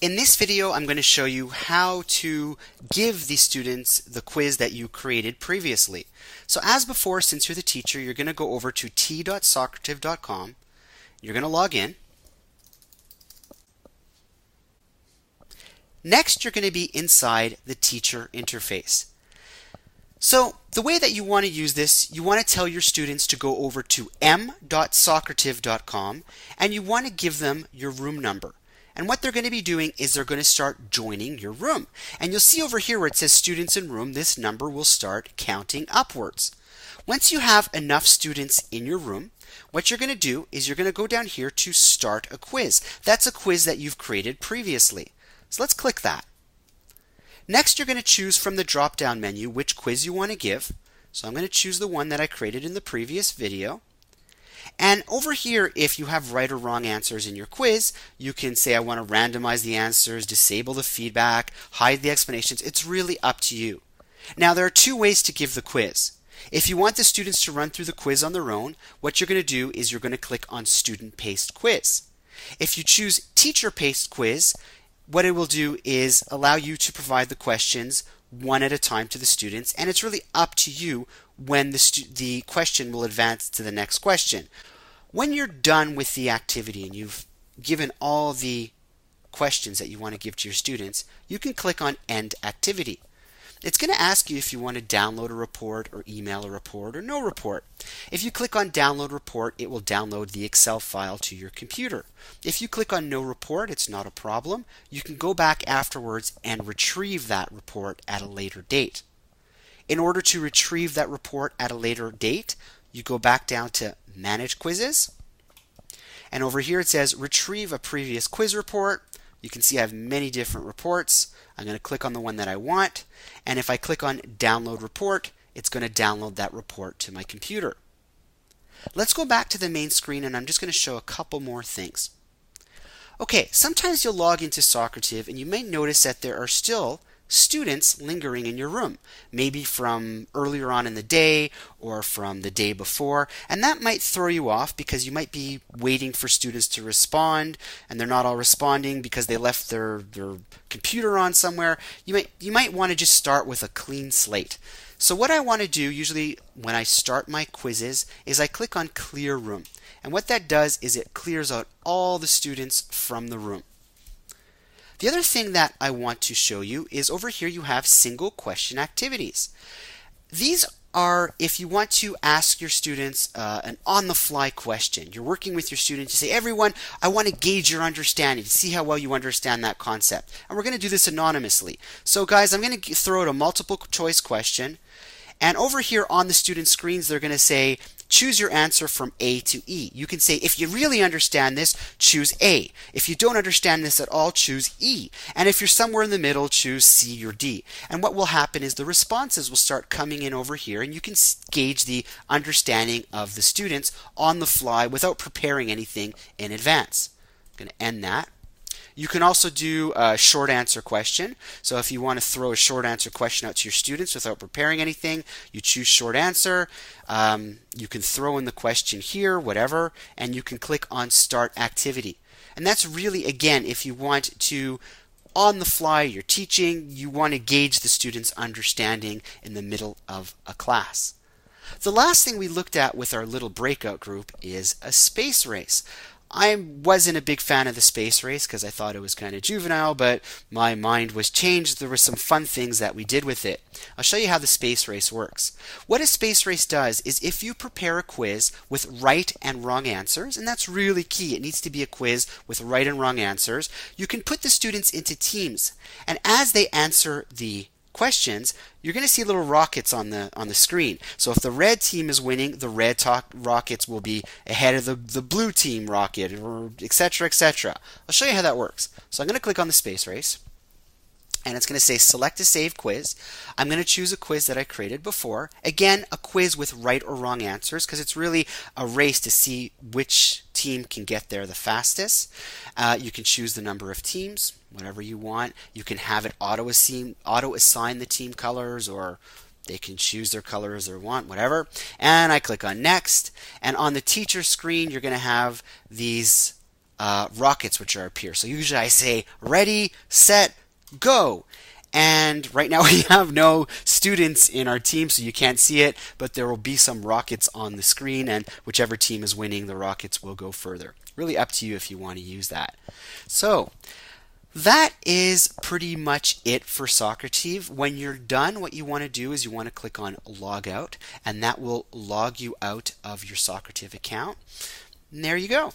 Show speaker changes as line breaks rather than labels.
In this video, I'm going to show you how to give the students the quiz that you created previously. So as before, since you're the teacher, you're going to go over to t.socrative.com. You're going to log in. Next, you're going to be inside the teacher interface. So the way that you want to use this, you want to tell your students to go over to m.socrative.com and you want to give them your room number. And what they're going to be doing is they're going to start joining your room. And you'll see over here where it says students in room, this number will start counting upwards. Once you have enough students in your room, what you're going to do is you're going to go down here to start a quiz. That's a quiz that you've created previously. So let's click that. Next, you're going to choose from the drop-down menu which quiz you want to give. So I'm going to choose the one that I created in the previous video. And over here, if you have right or wrong answers in your quiz, you can say, I want to randomize the answers, disable the feedback, hide the explanations. It's really up to you. Now, there are two ways to give the quiz. If you want the students to run through the quiz on their own, what you're going to do is you're going to click on Student Paced Quiz. If you choose Teacher Paced Quiz, what it will do is allow you to provide the questions one at a time to the students, and it's really up to you when the question will advance to the next question. When you're done with the activity and you've given all the questions that you want to give to your students, you can click on End Activity. It's going to ask you if you want to download a report or email a report or no report. If you click on Download Report, it will download the Excel file to your computer. If you click on No Report, it's not a problem. You can go back afterwards and retrieve that report at a later date. In order to retrieve that report at a later date, you go back down to Manage Quizzes. And over here it says Retrieve a Previous Quiz Report. You can see I have many different reports. I'm going to click on the one that I want. And if I click on Download Report, it's going to download that report to my computer. Let's go back to the main screen and I'm just going to show a couple more things. Okay, sometimes you'll log into Socrative and you may notice that there are still students lingering in your room, maybe from earlier on in the day or from the day before, and that might throw you off because you might be waiting for students to respond and they're not all responding because they left their computer on somewhere. You might want to just start with a clean slate. So what I want to do usually when I start my quizzes is I click on Clear Room, and what that does is it clears out all the students from the room. The other thing that I want to show you is over here you have single question activities. These are if you want to ask your students an on-the-fly question. You're working with your students, you say, everyone, I want to gauge your understanding, to see how well you understand that concept. And we're going to do this anonymously. So guys, I'm going to throw out a multiple choice question. And over here on the student screens, they're going to say, choose your answer from A to E. You can say, if you really understand this, choose A. If you don't understand this at all, choose E. And if you're somewhere in the middle, choose C or D. And what will happen is the responses will start coming in over here, and you can gauge the understanding of the students on the fly without preparing anything in advance. I'm going to end that. You can also do a short answer question. So if you want to throw a short answer question out to your students without preparing anything, you choose short answer. You can throw in the question here, whatever, and you can click on Start Activity. And that's really, again, if you want to, on the fly, you're teaching, you want to gauge the students' understanding in the middle of a class. The last thing we looked at with our little breakout group is a space race. I wasn't a big fan of the space race because I thought it was kind of juvenile, but my mind was changed. There were some fun things that we did with it. I'll show you how the space race works. What a space race does is if you prepare a quiz with right and wrong answers, and that's really key, it needs to be a quiz with right and wrong answers, you can put the students into teams. And as they answer the questions, you're going to see little rockets on the screen. So if the red team is winning, the red rockets will be ahead of the blue team rocket, or etc., etc. I'll show you how that works. So I'm going to click on the space race, and it's going to say select a saved quiz. I'm going to choose a quiz that I created before. Again, a quiz with right or wrong answers because it's really a race to see which team can get there the fastest. You can choose the number of teams, whatever you want. You can have it auto-assign the team colors, or they can choose their colors they want, whatever. And I click on Next. And on the teacher screen, you're going to have these rockets which are up here. So usually I say ready, set, go. And right now we have no students in our team, so you can't see it, but there will be some rockets on the screen, and whichever team is winning, the rockets will go further. Really up to you if you want to use that. So that is pretty much it for Socrative. When you're done, what you want to do is you want to click on log out, and that will log you out of your Socrative account. And there you go.